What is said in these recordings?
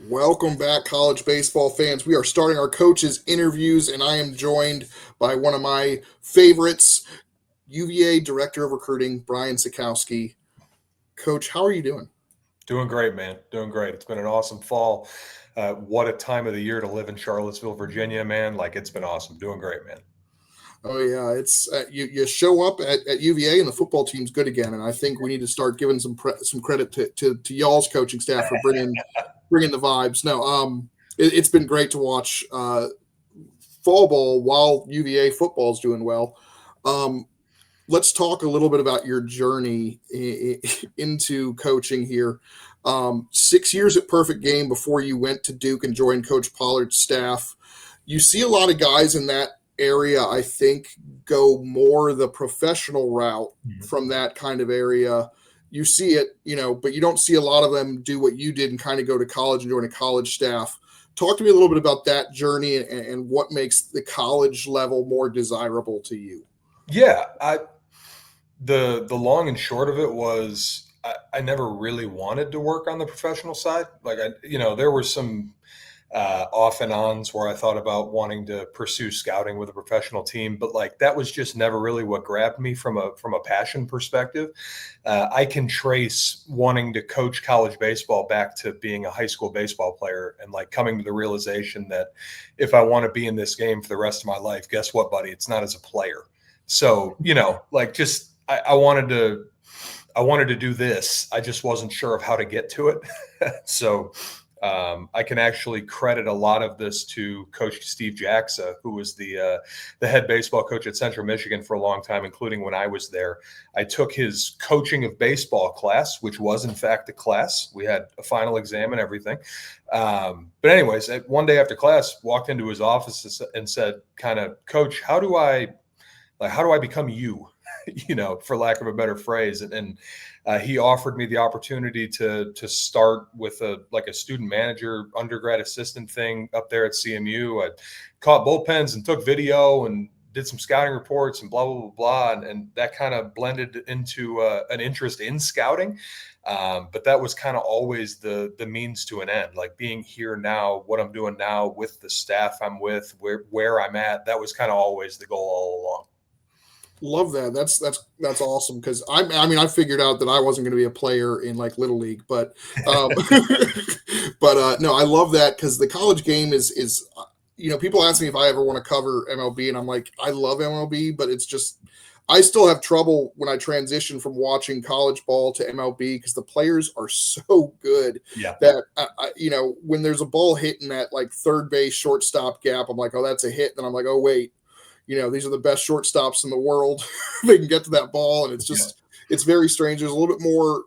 Welcome back, college baseball fans. We are starting our coaches' interviews, and I am joined by one of my favorites, UVA Director of Recruiting, Brian Sakowski. Coach, how are you doing? Doing great, man. Doing great. It's been an awesome fall. What a time of the year to live in Charlottesville, Virginia, man. Like, it's been awesome. Doing great, man. Oh yeah, it's you show up at UVA and the football team's good again, and I think we need to start giving some credit to y'all's coaching staff for bringing the vibes. No, it's been great to watch fall ball while UVA football is doing well. Um, let's talk a little bit about your journey into coaching here. 6 years at Perfect Game before you went to Duke and joined Coach Pollard's staff. You see a lot of guys in that area, I think, go more the professional route from that kind of area. You see it, but you don't see a lot of them do what you did and kind of go to college and join a college staff. Talk to me a little bit about that journey and what makes the college level more desirable to you. Yeah, the long and short of it was I never really wanted to work on the professional side. Like there were some off and ons where I thought about wanting to pursue scouting with a professional team, but like that was just never really what grabbed me from a passion perspective. I can trace wanting to coach college baseball back to being a high school baseball player and like coming to the realization that if I want to be in this game for the rest of my life, guess what, buddy? It's not as a player. So, like just I wanted to do this. I just wasn't sure of how to get to it. So I can actually credit a lot of this to Coach Steve Jacksa, who was the head baseball coach at Central Michigan for a long time, including when I was there. I took his coaching of baseball class, which was in fact a class. We had a final exam and everything. But anyways, one day after class, walked into his office and said, kind of, Coach, how do I become you? For lack of a better phrase. And he offered me the opportunity to start with a student manager undergrad assistant thing up there at CMU. I caught bullpens and took video and did some scouting reports and blah, blah, blah, blah. And that kind of blended into an interest in scouting. But that was kind of always the means to an end, like being here now, what I'm doing now with the staff I'm with, where I'm at. That was kind of always the goal all along. Love that. That's awesome because I figured out that I wasn't going to be a player in like Little League, but no, I love that because the college game is people ask me if I ever want to cover MLB, and I'm like, I love MLB, but it's just I still have trouble when I transition from watching college ball to MLB because the players are so good that when there's a ball hitting that like third base shortstop gap, I'm like, oh, that's a hit. Then I'm like, oh wait. These are the best shortstops in the world. They can get to that ball, and it's very strange. There's a little bit more,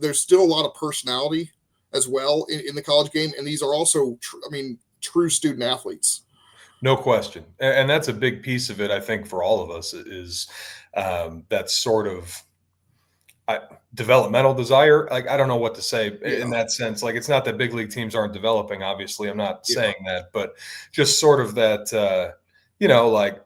there's still a lot of personality as well in the college game, and these are also, true student athletes. No question. And that's a big piece of it, I think, for all of us is that sort of developmental desire. Like, I don't know what to say in that sense. Like, it's not that big league teams aren't developing, obviously. I'm not saying that, but just sort of that, like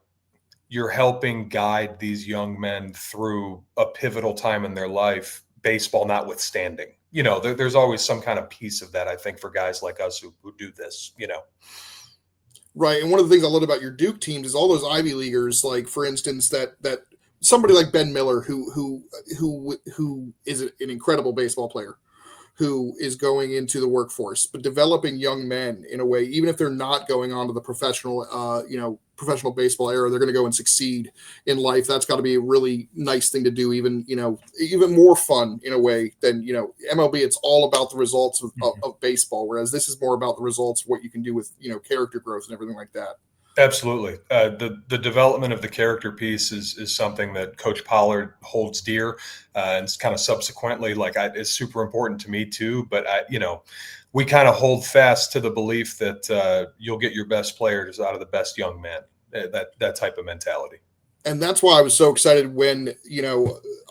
you're helping guide these young men through a pivotal time in their life, baseball notwithstanding. There's always some kind of piece of that, I think, for guys like us who do this, Right. And one of the things I love about your Duke teams is all those Ivy Leaguers, like, for instance, that somebody like Ben Miller, who is an incredible baseball player, who is going into the workforce, but developing young men in a way, even if they're not going on to the professional baseball era, they're going to go and succeed in life. That's got to be a really nice thing to do. Even more fun in a way than, MLB. It's all about the results of baseball. Whereas this is more about the results of what you can do with, character growth and everything like that. Absolutely. The development of the character piece is something that Coach Pollard holds dear, and it's kind of subsequently it's super important to me too. But we kind of hold fast to the belief that you'll get your best players out of the best young men. That type of mentality. And that's why I was so excited when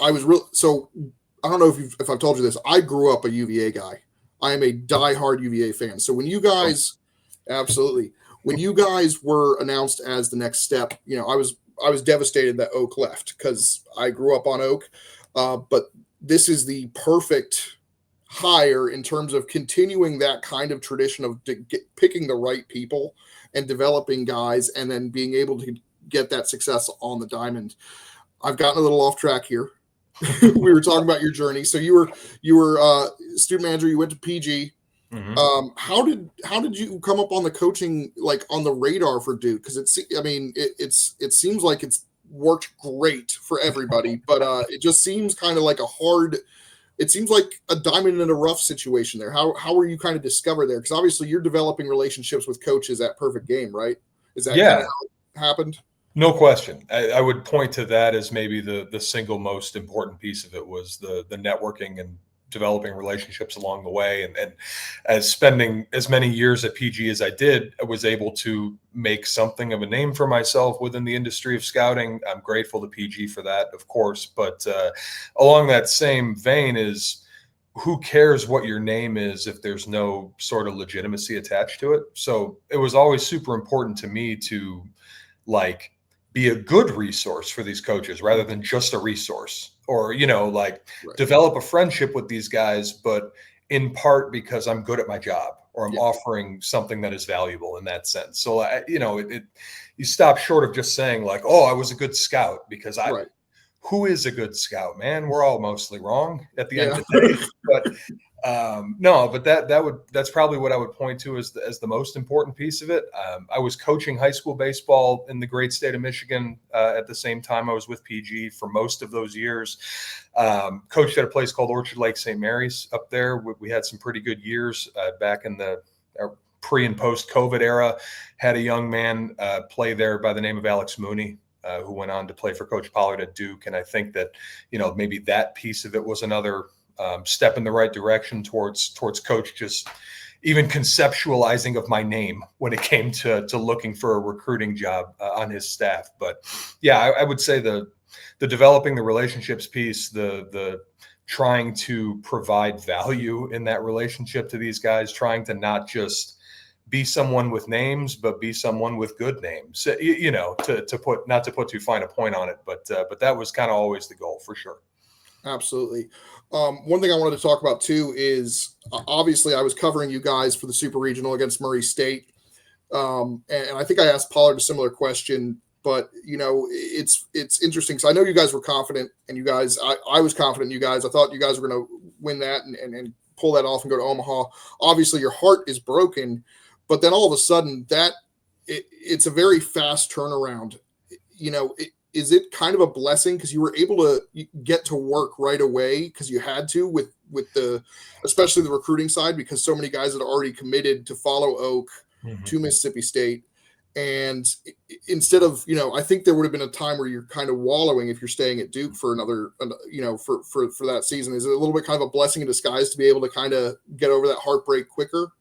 I was real. So I don't know if I've told you this. I grew up a UVA guy. I am a diehard UVA fan. So when you guys, absolutely. When you guys were announced as the next step, I was devastated that Oak left because I grew up on Oak. But this is the perfect hire in terms of continuing that kind of tradition of picking the right people and developing guys and then being able to get that success on the diamond. I've gotten a little off track here. We were talking about your journey. So you were student manager, you went to PG. Mm-hmm. How did you come up on the coaching, like on the radar for Duke? Because it seems like it's worked great for everybody, but it just seems kind of like it seems like a diamond in a rough situation there. How were you kind of discovered there? Because obviously you're developing relationships with coaches at Perfect Game, right? Is that kind of how it happened? No question. I would point to that as maybe the single most important piece of it was the networking and developing relationships along the way. And as spending as many years at PG as I did, I was able to make something of a name for myself within the industry of scouting. I'm grateful to PG for that, of course. But along that same vein is, who cares what your name is if there's no sort of legitimacy attached to it? So it was always super important to me to be a good resource for these coaches rather than just a resource, or, Right. develop a friendship with these guys, but in part because I'm good at my job or I'm Yeah. offering something that is valuable in that sense. So, you stop short of just saying like, oh, I was a good scout, because Right. who is a good scout, man? We're all mostly wrong at the end Yeah. of the day. But no, but that's probably what I would point to as the most important piece of it. I was coaching high school baseball in the great state of Michigan at the same time I was with PG for most of those years. Coached at a place called Orchard Lake St. Mary's up there. We had some pretty good years back in the pre and post COVID era. Had a young man play there by the name of Alex Mooney, who went on to play for Coach Pollard at Duke. And I think that, maybe that piece of it was another step in the right direction towards Coach just even conceptualizing of my name when it came to looking for a recruiting job on his staff. But yeah, I would say the developing the relationships piece, the trying to provide value in that relationship to these guys, trying to not just be someone with names, but be someone with good names, to put, not to put too fine a point on it, but that was kind of always the goal for sure. Absolutely. One thing I wanted to talk about too is obviously I was covering you guys for the Super Regional against Murray State. And I think I asked Pollard a similar question, but it's interesting because I know you guys were confident, and you guys, I was confident in you guys. I thought you guys were going to win that and pull that off and go to Omaha. Obviously your heart is broken, but then all of a sudden it's a very fast turnaround. Is it kind of a blessing because you were able to get to work right away because you had to with especially the recruiting side, because so many guys had already committed to follow Oak to Mississippi State. And instead of, I think there would have been a time where you're kind of wallowing if you're staying at Duke for another, for that season. Is it a little bit kind of a blessing in disguise to be able to kind of get over that heartbreak quicker?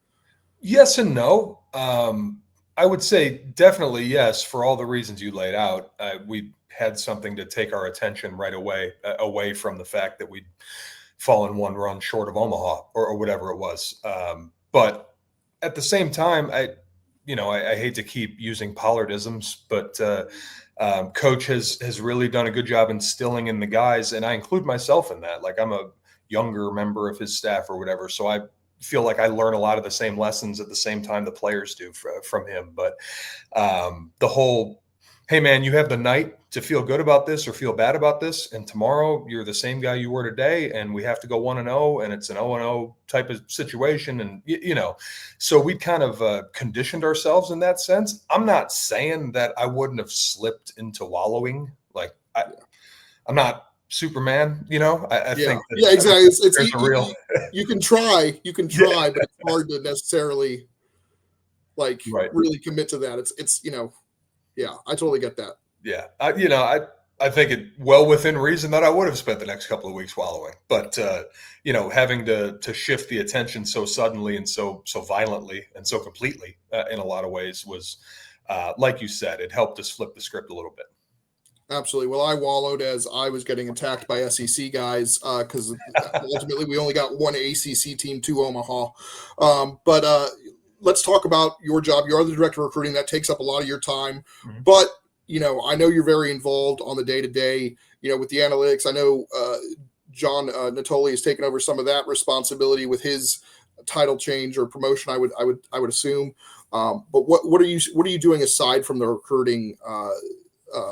Yes and no. I would say definitely yes, for all the reasons you laid out. We had something to take our attention right away from the fact that we'd fallen one run short of Omaha or whatever it was. But at the same time, I hate to keep using Pollardisms, but Coach has really done a good job instilling in the guys, and I include myself in that. Like, I'm a younger member of his staff or whatever, so I feel like I learn a lot of the same lessons at the same time the players do from him. But the whole, hey man, you have the night to feel good about this or feel bad about this, and tomorrow you're the same guy you were today, and we have to go 1-0, and it's an 0-0 type of situation. And so we kind of conditioned ourselves in that sense. I'm not saying that I wouldn't have slipped into wallowing. Like, I'm not Superman, I think that, exactly. It's a real you can try, but it's hard to necessarily really commit to that. It's I totally get that. Yeah, I think it well within reason that I would have spent the next couple of weeks wallowing, but having to shift the attention so suddenly and so violently and so completely in a lot of ways was, like you said, it helped us flip the script a little bit. Absolutely. Well, I wallowed as I was getting attacked by SEC guys because ultimately we only got one ACC team to Omaha. But let's talk about your job. You are the director of recruiting. That takes up a lot of your time. Mm-hmm. But, I know you're very involved on the day-to-day, with the analytics. I know John Natoli has taken over some of that responsibility with his title change or promotion. I would assume. But what are you doing aside from the recruiting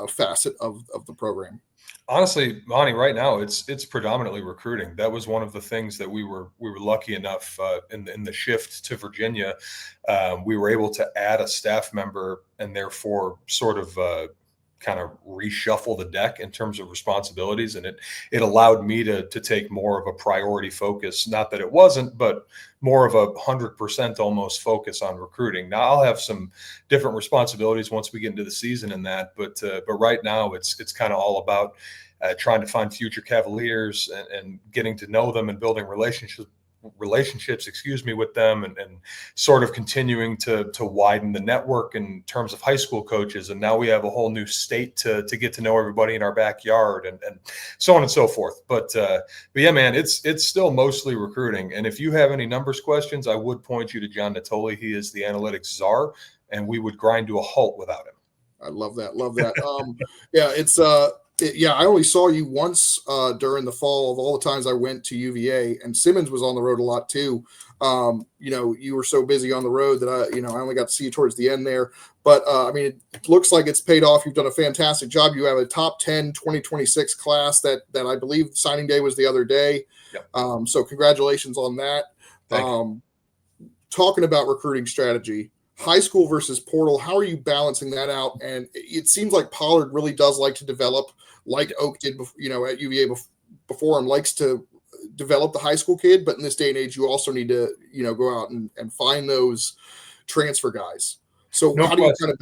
facet of the program? Honestly, Monty, right now it's predominantly recruiting. That was one of the things that we were lucky enough in the shift to Virginia. We were able to add a staff member and therefore sort of kind of reshuffle the deck in terms of responsibilities, and it allowed me to take more of a priority focus. Not that it wasn't, but more of 100% almost focus on recruiting. Now I'll have some different responsibilities once we get into the season in that, but right now it's kind of all about trying to find future Cavaliers and getting to know them and building relationships, with them, and sort of continuing to widen the network in terms of high school coaches. And now we have a whole new state to get to know everybody in our backyard, and so on and so forth. But yeah, man, it's still mostly recruiting. And if you have any numbers questions, I would point you to John Natoli. He is the analytics czar, and we would grind to a halt without him. I love that. Yeah, I only saw you once during the fall of all the times I went to UVA, and Simmons was on the road a lot too. You were so busy on the road that I only got to see you towards the end there. But it looks like it's paid off. You've done a fantastic job. You have a top 10 2026 class that I believe signing day was the other day. Yep. So congratulations on that. Thank you. Talking about recruiting strategy, high school versus portal, how are you balancing that out? And it seems like Pollard really does like to develop, like Oak did, at UVA before, and likes to develop the high school kid. But in this day and age, you also need to, go out and find those transfer guys. So how do you kind of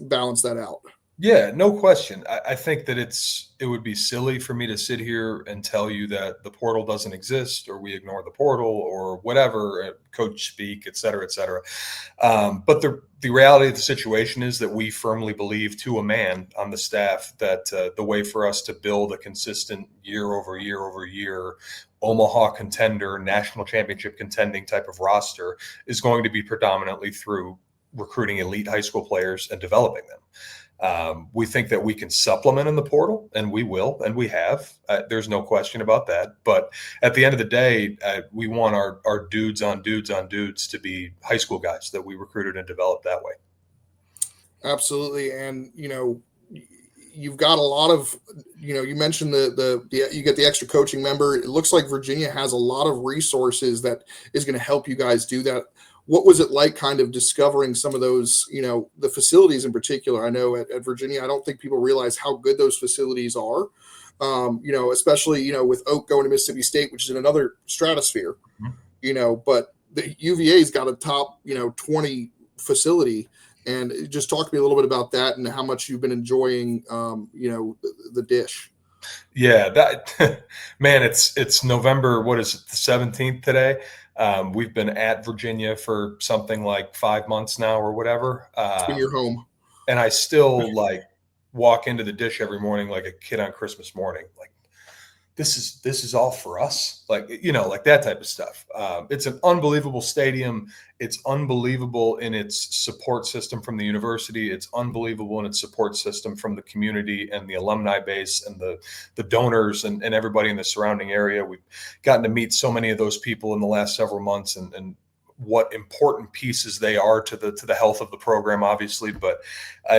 balance that out? Yeah, no question. I think that it would be silly for me to sit here and tell you that the portal doesn't exist, or we ignore the portal, or whatever, coach speak, et cetera, et cetera. But the reality of the situation is that we firmly believe, to a man on the staff, that the way for us to build a consistent year over year Omaha contender, national championship contending type of roster is going to be predominantly through recruiting elite high school players and developing them. We think that we can supplement in the portal, and we will, and we have. There's no question about that. But at the end of the day, we want our dudes on dudes to be high school guys that we recruited and developed that way. Absolutely. And, you've got a lot of, you mentioned you get the extra coaching member. It looks like Virginia has a lot of resources that is going to help you guys do that. What was it like kind of discovering some of those, the facilities in particular? I know at Virginia, I don't think people realize how good those facilities are, especially, with Oak going to Mississippi State, which is in another stratosphere, but the UVA's got a top, 20 facility. And just talk to me a little bit about that and how much you've been enjoying, the dish. Yeah, that man, it's November, what is it, the 17th today? We've been at Virginia for something like 5 months now or whatever. It's been your home. And I still walk into the dish every morning like a kid on Christmas morning. Like, this is all for us. Like that type of stuff. It's an unbelievable stadium. It's unbelievable in its support system from the university. It's unbelievable in its support system from the community and the alumni base and the donors and everybody in the surrounding area. We've gotten to meet so many of those people in the last several months, and what important pieces they are to the health of the program, obviously. But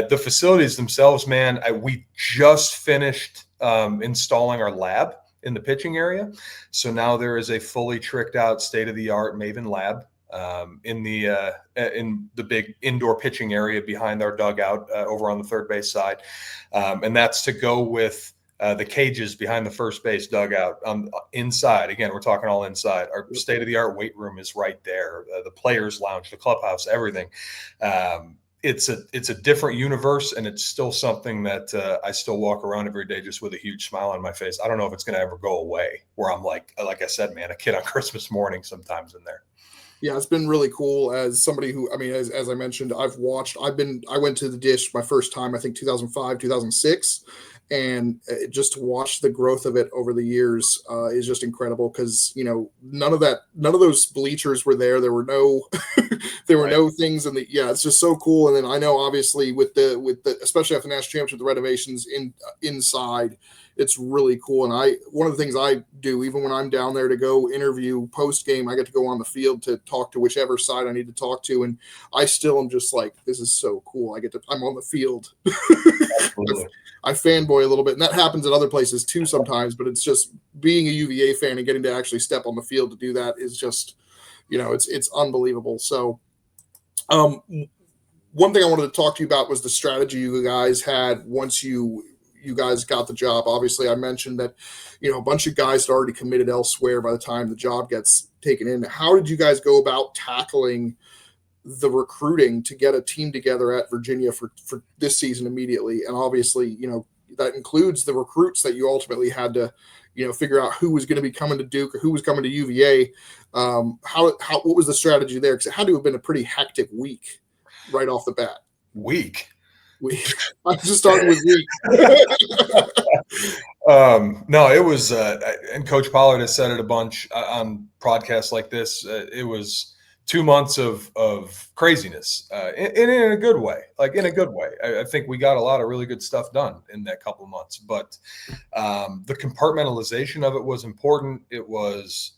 the facilities themselves, man, we just finished installing our lab in the pitching area. So now there is a fully tricked out state-of-the-art Maven lab in the big indoor pitching area behind our dugout over on the third base side. And that's to go with the cages behind the first base dugout inside. Again, we're talking all inside. Our state-of-the-art weight room is right there. The players' lounge, the clubhouse, everything. It's a different universe, and it's still something that I still walk around every day just with a huge smile on my face. I don't know if it's going to ever go away, where I'm like I said, man, a kid on Christmas morning sometimes in there. Yeah, it's been really cool as somebody who, as I mentioned, I went to the dish my first time, I think 2005, 2006. And just to watch the growth of it over the years is just incredible, because none of those bleachers were there. There were no no things it's just so cool. And then I know obviously with the especially after the national championship, the renovations inside, it's really cool. And one of the things I do, even when I'm down there to go interview post game, I get to go on the field to talk to whichever side I need to talk to. And I still am just like, this is so cool. I'm on the field. I fanboy a little bit, and that happens at other places too sometimes, but it's just being a UVA fan and getting to actually step on the field to do that is just, it's unbelievable. So, one thing I wanted to talk to you about was the strategy you guys had once you guys got the job. Obviously, I mentioned that, a bunch of guys had already committed elsewhere by the time the job gets taken in. How did you guys go about tackling the recruiting to get a team together at Virginia for this season immediately? And obviously, that includes the recruits that you ultimately had to, figure out who was going to be coming to Duke or who was coming to UVA. What was the strategy there? Because it had to have been a pretty hectic week right off the bat. Week. I'm just starting with week. No, it was, and Coach Pollard has said it a bunch on podcasts like this. It was 2 months of craziness, in a good way. I think we got a lot of really good stuff done in that couple of months. But the compartmentalization of it was important. It was,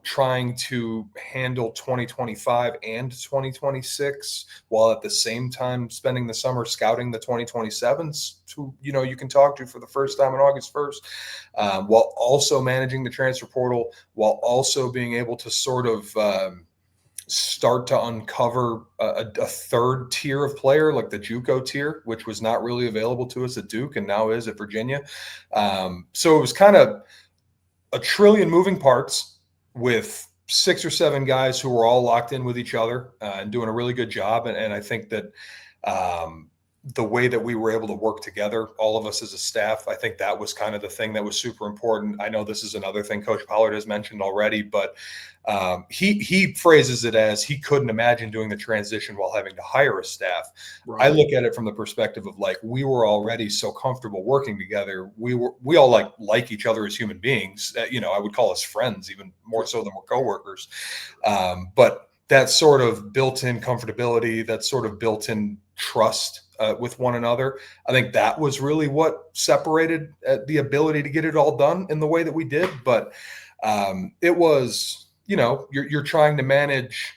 trying to handle 2025 and 2026 while at the same time spending the summer scouting the 2027s who, you can talk to for the first time on August 1st, while also managing the transfer portal, while also being able to sort of start to uncover a third tier of player, like the JUCO tier, which was not really available to us at Duke and now is at Virginia. So it was kind of a trillion moving parts with 6 or 7 guys who were all locked in with each other and doing a really good job. And I think that the way that we were able to work together, all of us as a staff, I think that was kind of the thing that was super important. I know this is another thing Coach Pollard has mentioned already, but he phrases it as he couldn't imagine doing the transition while having to hire a staff. Right. I look at it from the perspective of we were already so comfortable working together. We all like each other as human beings. I would call us friends even more so than we're coworkers. But that sort of built-in comfortability, that sort of built-in trust with one another, I think that was really what separated the ability to get it all done in the way that we did. But it was, you're trying to manage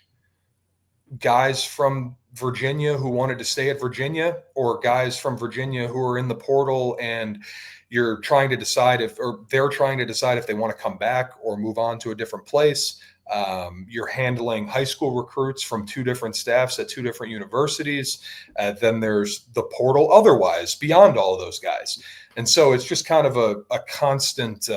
guys from Virginia who wanted to stay at Virginia or guys from Virginia who are in the portal, and you're trying to decide they're trying to decide if they want to come back or move on to a different place. You're handling high school recruits from 2 different staffs at 2 different universities. Then there's the portal otherwise beyond all of those guys. And so it's just kind of a constant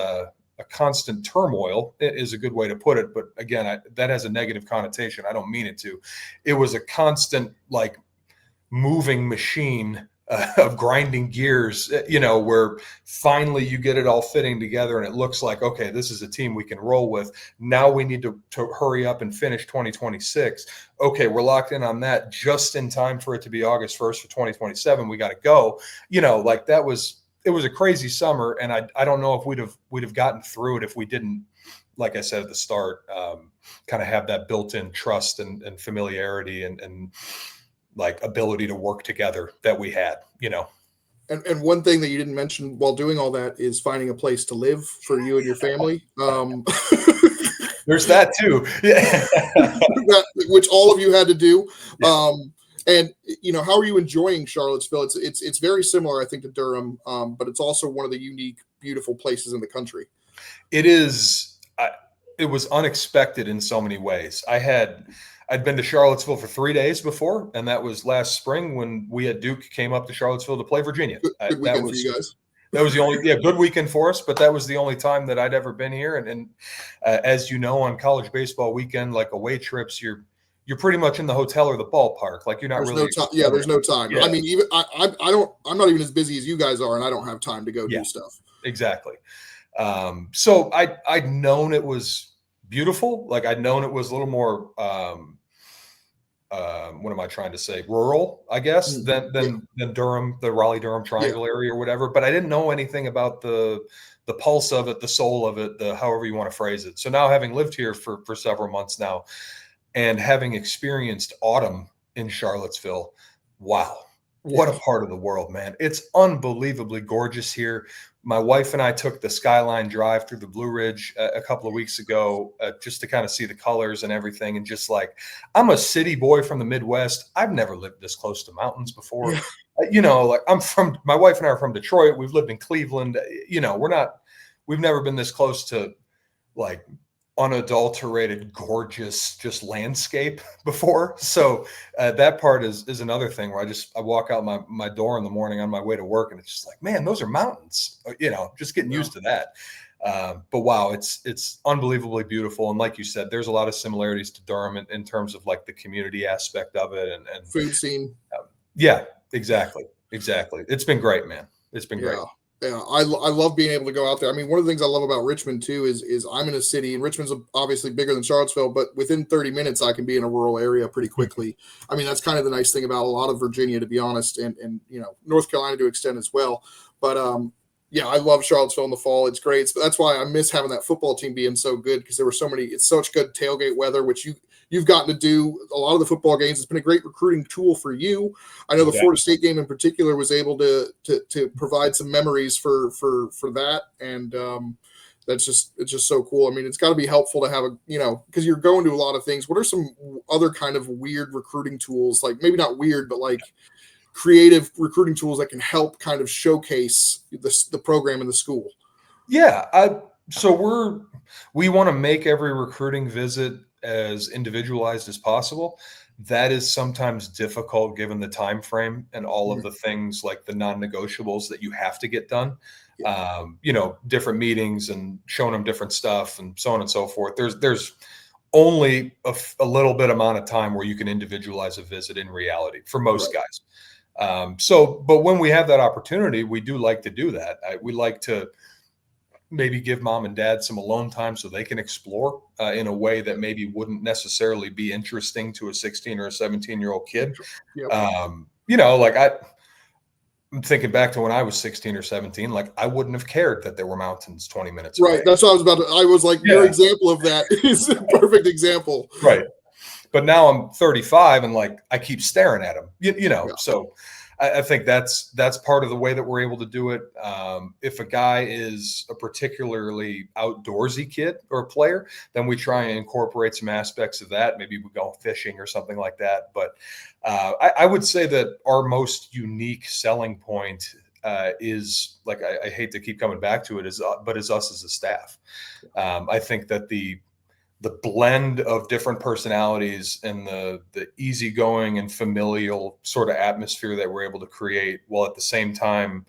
turmoil is a good way to put it. But again, that has a negative connotation. I don't mean it to. It was a constant moving machine of grinding gears, where finally you get it all fitting together and it looks like, okay, this is a team we can roll with. Now we need to hurry up and finish 2026. Okay, we're locked in on that just in time for it to be August 1st for 2027. We got to go. It was a crazy summer, and I don't know if we'd have gotten through it if we didn't, like I said at the start, kind of have that built-in trust and familiarity and ability to work together that we had, And one thing that you didn't mention while doing all that is finding a place to live for you and your family. There's that too. Yeah. Which all of you had to do. Yeah. And how are you enjoying Charlottesville? It's very similar, I think, to Durham, but it's also one of the unique, beautiful places in the country. It is. It was unexpected in so many ways. I'd been to Charlottesville for 3 days before, and that was last spring when we at Duke came up to Charlottesville to play Virginia. Good weekend for you guys. That was the only good weekend for us, but that was the only time that I'd ever been here. And as you know, on college baseball weekend, away trips, you're pretty much in the hotel or the ballpark. You're not really. There's no time. Yeah. I mean, even I'm not even as busy as you guys are, and I don't have time to go do stuff. Exactly. So I'd known it was beautiful. I'd known it was a little more. What am I trying to say? Rural, I guess, than Durham, the Raleigh-Durham Triangle area or whatever. But I didn't know anything about the pulse of it, the soul of it, however you want to phrase it. So now, having lived here for several months now, and having experienced autumn in Charlottesville, wow, What a part of the world, man. It's unbelievably gorgeous here. My wife and I took the Skyline Drive through the Blue Ridge a couple of weeks ago just to kind of see the colors and everything. And just like, I'm a city boy from the Midwest. I've never lived this close to mountains before. Yeah. Like my wife and I are from Detroit. We've lived in Cleveland. We've never been this close to like unadulterated, gorgeous, just landscape before. So that part is another thing where I walk out my door in the morning on my way to work, and it's just like, man, those are mountains. Just getting used to that. But wow, it's unbelievably beautiful. And like you said, there's a lot of similarities to Durham in terms of like the community aspect of it and Food scene. Yeah, exactly. It's been great, man. It's been great. Yeah, I love being able to go out there. I mean, one of the things I love about Richmond too is I'm in a city, and Richmond's obviously bigger than Charlottesville, but within 30 minutes I can be in a rural area pretty quickly. I mean, that's kind of the nice thing about a lot of Virginia, to be honest, and North Carolina to extent as well. But yeah, I love Charlottesville in the fall. It's great. That's why I miss having that football team being so good, because there were so many. It's such good tailgate weather, which you've gotten to do a lot of the football games. It's been a great recruiting tool for you. I know the Florida State game in particular was able to provide some memories for that, and it's just so cool. I mean, it's got to be helpful to have because you're going to a lot of things. What are some other kind of weird recruiting tools, like maybe not weird, but like creative recruiting tools that can help kind of showcase the program in the school? Yeah, so we want to make every recruiting visit as individualized as possible. That is sometimes difficult given the time frame and all of the things like the non-negotiables that you have to get done. Different meetings and showing them different stuff and so on and so forth. There's only a little bit amount of time where you can individualize a visit in reality for most guys. But when we have that opportunity, we do like to do that. We like to maybe give mom and dad some alone time so they can explore in a way that maybe wouldn't necessarily be interesting to a 16 or a 17-year-old kid. Yep. I'm thinking back to when I was 16 or 17, like I wouldn't have cared that there were mountains 20 minutes away. Right. That's what I was about to, I was like, your example of that is a perfect example. Right. But now I'm 35 and like I keep staring at them, So I think that's part of the way that we're able to do it. If a guy is a particularly outdoorsy kid or a player, then we try and incorporate some aspects of that. Maybe we go fishing or something like that. But I would say that our most unique selling point is, like, I hate to keep coming back to it, is us as a staff. I think that the blend of different personalities and the easygoing and familial sort of atmosphere that we're able to create, while at the same time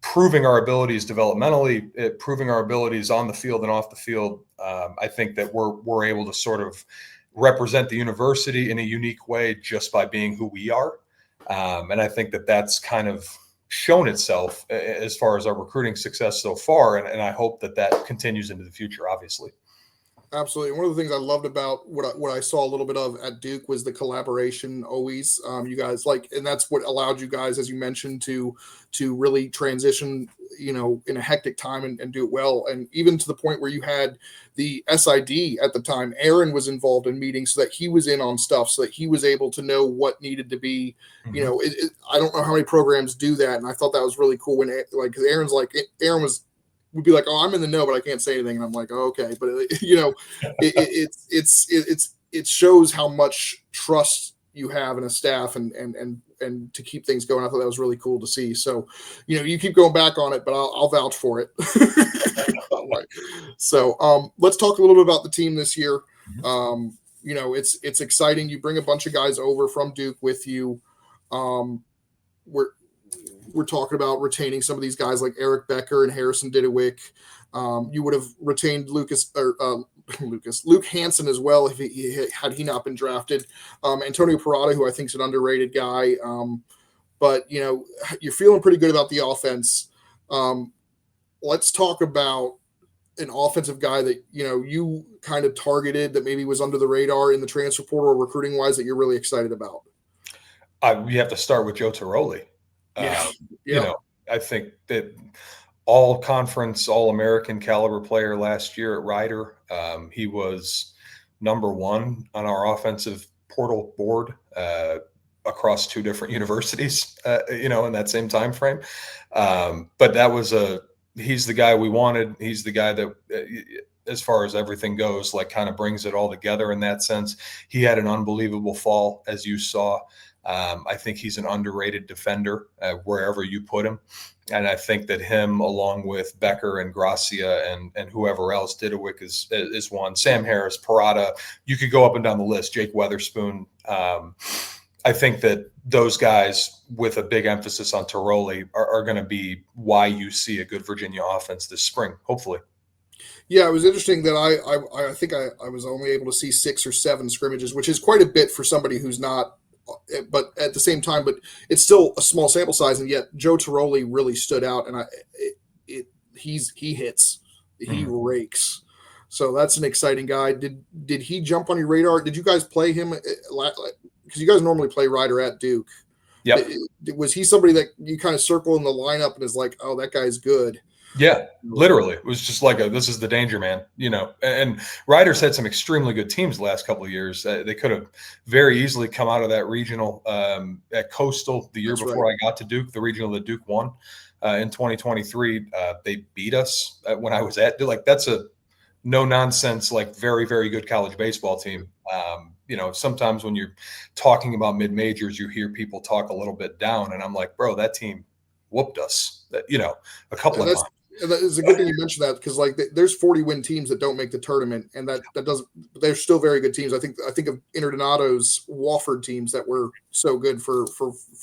proving our abilities developmentally, proving our abilities on the field and off the field. I think that we're able to sort of represent the university in a unique way just by being who we are. And I think that that's kind of shown itself as far as our recruiting success so far. And I hope that continues into the future, obviously. Absolutely. One of the things I loved about what I saw a little bit of at Duke was the collaboration always. You guys and that's what allowed you guys, as you mentioned, to really transition, in a hectic time and do it well. And even to the point where you had the SID at the time, Aaron was involved in meetings so that he was in on stuff, so that he was able to know what needed to be, I don't know how many programs do that. And I thought that was really cool when because Aaron would be like, oh, I'm in the know, but I can't say anything. And I'm like, oh, okay. But it shows how much trust you have in a staff and to keep things going. I thought that was really cool to see. So, you keep going back on it, but I'll vouch for it. Right. So, let's talk a little bit about the team this year. It's exciting. You bring a bunch of guys over from Duke with you. We're talking about retaining some of these guys like Eric Becker and Harrison Didewick. You would have retained Luke Hansen as well if he not been drafted. Antonio Parada, who I think is an underrated guy. But you're feeling pretty good about the offense. Let's talk about an offensive guy that you kind of targeted that maybe was under the radar in the transfer portal or recruiting wise that you're really excited about. You have to start with Joe Tiroli. Yeah. I think that all conference, all American caliber player last year at Rider. He was number one on our offensive portal board. across two different universities, in that same time frame. But he's the guy we wanted. He's the guy that, as far as everything goes, like kind of brings it all together in that sense. He had an unbelievable fall, as you saw. I think he's an underrated defender wherever you put him. And I think that him, along with Becker and Gracia and whoever else, Didowick is one, Sam Harris, Parada, you could go up and down the list, Jake Weatherspoon. I think that those guys, with a big emphasis on Tiroli, are going to be why you see a good Virginia offense this spring, hopefully. Yeah, it was interesting that I think I was only able to see 6 or 7 scrimmages, which is quite a bit for somebody who's not, but at the same time, but it's still a small sample size, and yet Joe Tiroli really stood out, and he hits, he rakes, so that's an exciting guy. Did he jump on your radar? Did you guys play him? Because you guys normally play Ryder at Duke. Yep. Was he somebody that you kind of circle in the lineup and is like, oh, that guy's good? Yeah, literally. It was just like this is the danger man, and Ryder's had some extremely good teams the last couple of years. They could have very easily come out of that regional at Coastal the year before I got to Duke, the regional that Duke won in 2023. They beat us when I was at Duke. Like, that's a no nonsense, like very, very good college baseball team. Sometimes when you're talking about mid majors, you hear people talk a little bit down, and I'm like, bro, that team whooped us, a couple of times. It's a good thing you mentioned that, because there's 40-win teams that don't make the tournament, and that doesn't. They're still very good teams. I think of Interdonato's Wofford teams that were so good for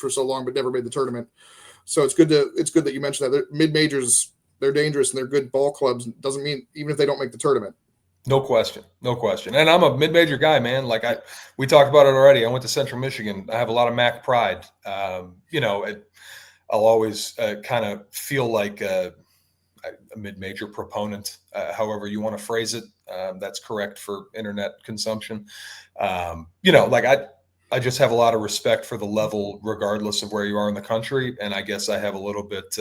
so long but never made the tournament. So it's good that you mentioned that. Mid majors, they're dangerous and they're good ball clubs. Doesn't mean even if they don't make the tournament. No question. And I'm a mid-major guy, man. Like we talked about it already. I went to Central Michigan. I have a lot of MAC pride. I'll always kind of feel like a mid-major proponent, however you want to phrase it. That's correct for internet consumption. I just have a lot of respect for the level, regardless of where you are in the country. And I guess I have a little bit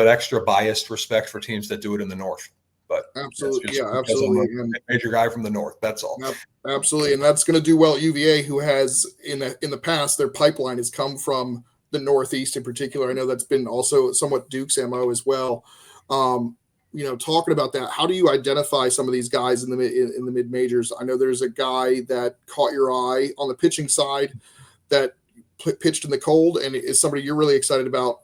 extra biased respect for teams that do it in the North. But absolutely, absolutely. I'm a major guy from the North. That's all. Absolutely, and that's going to do well at UVA, who has in the past, their pipeline has come from the Northeast in particular. I know that's been also somewhat Duke's MO as well. Talking about that, how do you identify some of these guys in the mid majors? I know there's a guy that caught your eye on the pitching side that pitched in the cold, and is somebody you're really excited about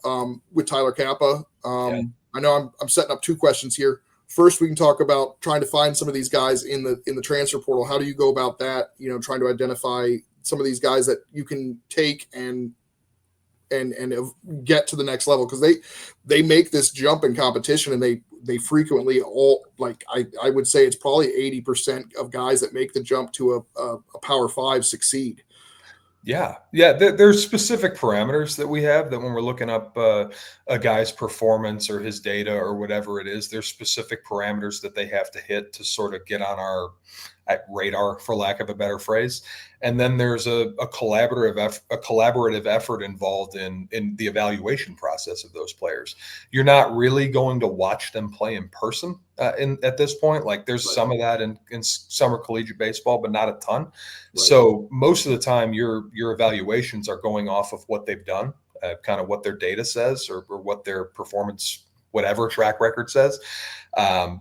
with Tyler Kappa. I know I'm setting up 2 questions here. First, we can talk about trying to find some of these guys in the transfer portal. How do you go about that? Trying to identify some of these guys that you can take and get to the next level, because they make this jump in competition, and they frequently all, like I would say it's probably 80% of guys that make the jump to a Power 5 succeed. Yeah. There's specific parameters that we have that when we're looking up a guy's performance or his data or whatever it is, there's specific parameters that they have to hit to sort of get on our radar, for lack of a better phrase. And then there's a collaborative effort involved in the evaluation process of those players. You're not really going to watch them play in person at this point. Like, there's some of that in summer collegiate baseball, but not a ton. Right. So most of the time your evaluations are going off of what they've done, kind of what their data says or what their performance, whatever track record says.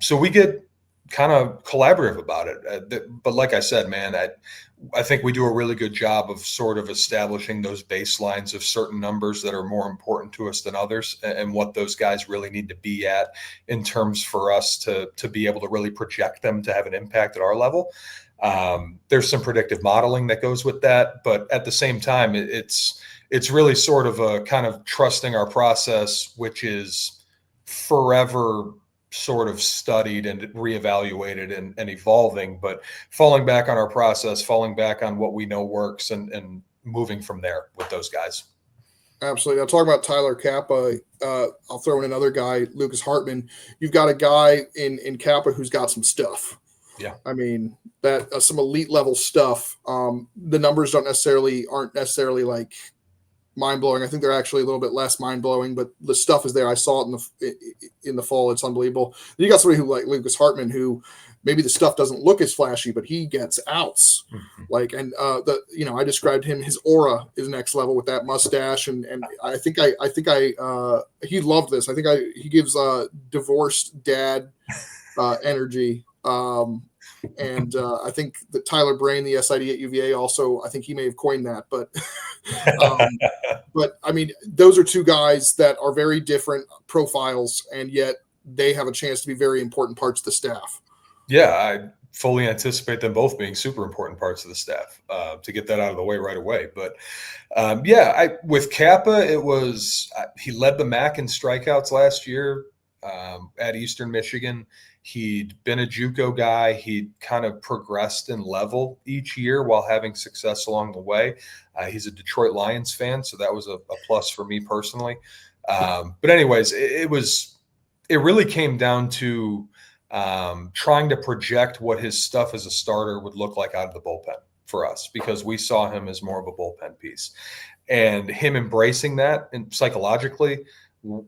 So we get kind of collaborative about it. But like I said, man, I think we do a really good job of sort of establishing those baselines of certain numbers that are more important to us than others, and what those guys really need to be at in terms for us to be able to really project them to have an impact at our level. There's some predictive modeling that goes with that, but at the same time, it's really sort of a kind of trusting our process, which is forever sort of studied and reevaluated and evolving, but falling back on our process, falling back on what we know works, and moving from there with those guys. Absolutely. Now, talking about Tyler Kappa, I'll throw in another guy, Lucas Hartman. You've got a guy in Kappa who's got some stuff. Yeah. I mean, that some elite level stuff. The numbers aren't necessarily like mind-blowing. I think they're actually a little bit less mind-blowing, but the stuff is there. I saw it in the fall. It's unbelievable. Then you got somebody who like Lucas Hartman, who maybe the stuff doesn't look as flashy, but he gets outs. I described him, his aura is next level with that mustache. And I think he loved this. I think he gives divorced dad energy. I think that Tyler Brain, the SID at UVA, also, I think he may have coined that, but I mean, those are two guys that are very different profiles, and yet they have a chance to be very important parts of the staff. Yeah, I fully anticipate them both being super important parts of the staff, to get that out of the way right away. But with Kappa, it was he led the MAC in strikeouts last year at Eastern Michigan. He'd been a JUCO guy. He'd kind of progressed in level each year while having success along the way. He's a Detroit Lions fan, so that was a plus for me personally. But anyways, it really came down to trying to project what his stuff as a starter would look like out of the bullpen for us, because we saw him as more of a bullpen piece, and him embracing that and psychologically,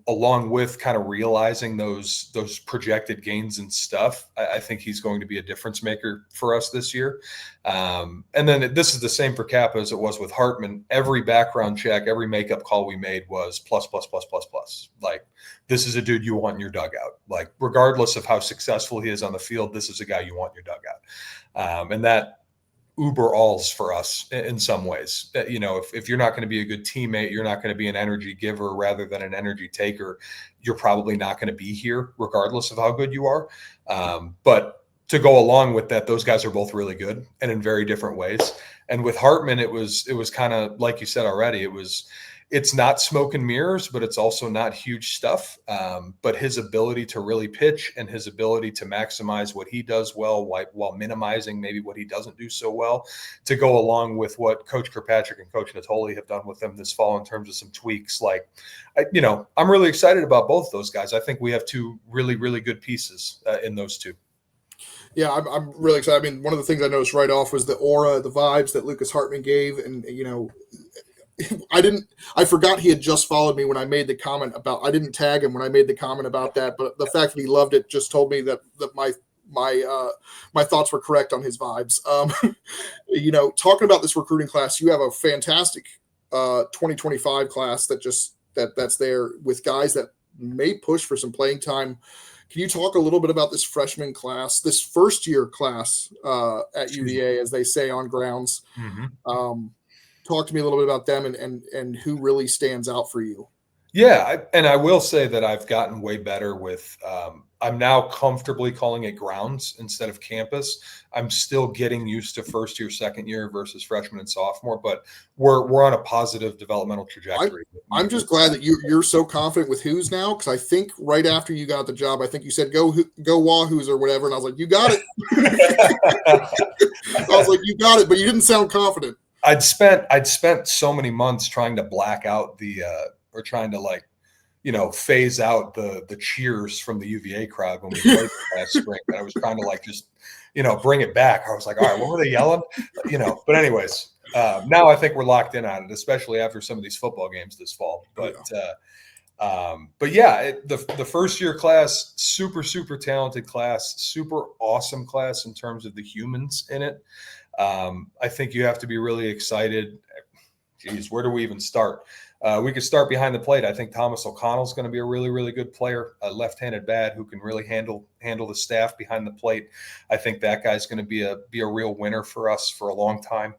along with kind of realizing those projected gains and stuff, I think he's going to be a difference maker for us this year. And then this is the same for Kappa as it was with Hartman. Every background check, every makeup call we made was plus, plus, plus, plus, plus. Like, this is a dude you want in your dugout. Like, regardless of how successful he is on the field, this is a guy you want in your dugout. And that uber alls for us in some ways. If you're not going to be a good teammate, you're not going to be an energy giver rather than an energy taker, you're probably not going to be here regardless of how good you are. But to go along with that, those guys are both really good and in very different ways. And with Hartman, it was kind of like you said already, it's not smoke and mirrors, but it's also not huge stuff. But his ability to really pitch and his ability to maximize what he does well while minimizing maybe what he doesn't do so well, to go along with what Coach Kirkpatrick and Coach Natoli have done with him this fall in terms of some tweaks. I'm really excited about both those guys. I think we have two really, really good pieces in those two. Yeah, I'm really excited. I mean, one of the things I noticed right off was the aura, the vibes that Lucas Hartman gave. And, I forgot he had just followed me when I made the comment about, I didn't tag him when I made the comment about that, but the fact that he loved it just told me that my thoughts were correct on his vibes. Talking about this recruiting class, you have a fantastic 2025 class that's there with guys that may push for some playing time. Can you talk a little bit about this freshman class, this first year class at UVA, as they say on grounds? Mm-hmm. Talk to me a little bit about them and who really stands out for you. Yeah, I will say that I've gotten way better with I'm now comfortably calling it grounds instead of campus. I'm still getting used to first year, second year versus freshman and sophomore, but we're on a positive developmental trajectory. I'm just glad that you're so confident with who's now, because I think right after you got the job, I think you said go Wahoos or whatever, and I was like, you got it. I was like, you got it, but you didn't sound confident. I'd spent so many months trying to black out or trying to phase out the cheers from the UVA crowd when we played last spring. And I was trying to just bring it back. I was like, all right, what were they yelling? But anyways, now I think we're locked in on it, especially after some of these football games this fall. But the first year class, super, super talented class, super awesome class in terms of the humans in it. I think you have to be really excited. Geez, where do we even start? We could start behind the plate. I think Thomas O'Connell is going to be a really, really good player, a left-handed bat who can really handle the staff behind the plate. I think that guy's going to be a real winner for us for a long time.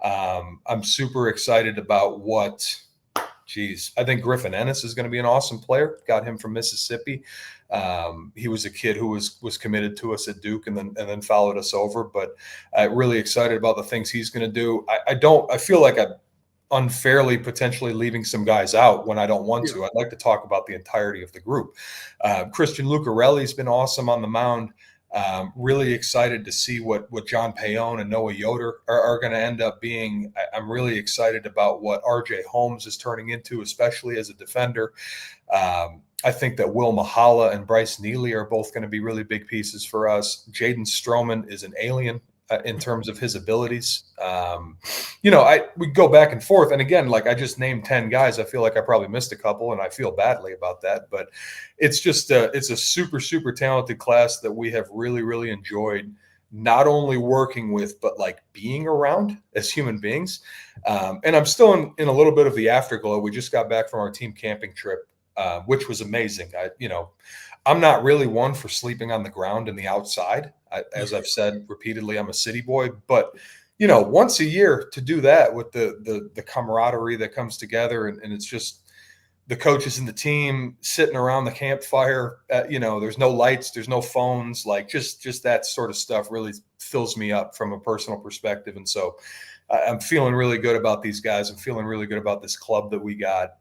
I'm super excited about I think Griffin Ennis is going to be an awesome player. Got him from Mississippi. He was a kid who was committed to us at Duke and then followed us over. But really excited about the things he's going to do. I feel like I'm unfairly potentially leaving some guys out when I don't want to. I'd like to talk about the entirety of the group. Christian Lucarelli's been awesome on the mound. Really excited to see what John Payon and Noah Yoder are going to end up being. I'm really excited about what RJ Holmes is turning into, especially as a defender. I think that Will Mahala and Bryce Neely are both going to be really big pieces for us. Jaden Stroman is an alien. in terms of his abilities. We go back and forth. And again, like I just named 10 guys. I feel like I probably missed a couple and I feel badly about that. But it's just it's a super, super talented class that we have really, really enjoyed not only working with, but like being around as human beings. And I'm still in a little bit of the afterglow. We just got back from our team camping trip, which was amazing. I'm not really one for sleeping on the ground and the outside. As I've said repeatedly, I'm a city boy, but once a year to do that with the camaraderie that comes together, and it's just the coaches and the team sitting around the campfire. There's no lights, there's no phones, like just that sort of stuff really fills me up from a personal perspective. And so I'm feeling really good about these guys. I'm feeling really good about this club that we got.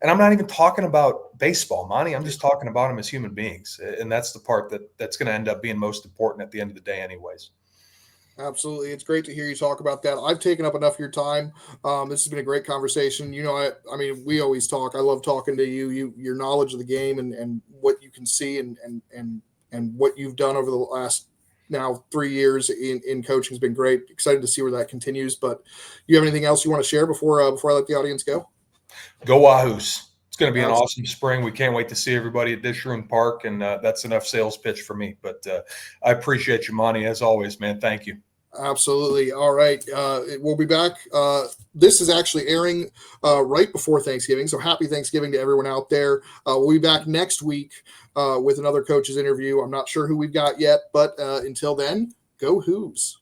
And I'm not even talking about baseball, Monty. I'm just talking about them as human beings. And that's the part that's going to end up being most important at the end of the day anyways. Absolutely. It's great to hear you talk about that. I've taken up enough of your time. This has been a great conversation. I mean, we always talk. I love talking to you. Your knowledge of the game and what you can see and what you've done over the last now 3 years in coaching has been great. Excited to see where that continues. But you have anything else you want to share before I let the audience go? Go Wahoos. It's going to be an awesome spring. We can't wait to see everybody at Dishroom Park, and that's enough sales pitch for me. But I appreciate you, Monty, as always, man. Thank you. Absolutely. All right. We'll be back. This is actually airing right before Thanksgiving, so happy Thanksgiving to everyone out there. We'll be back next week with another coach's interview. I'm not sure who we've got yet, but until then, go Hoos.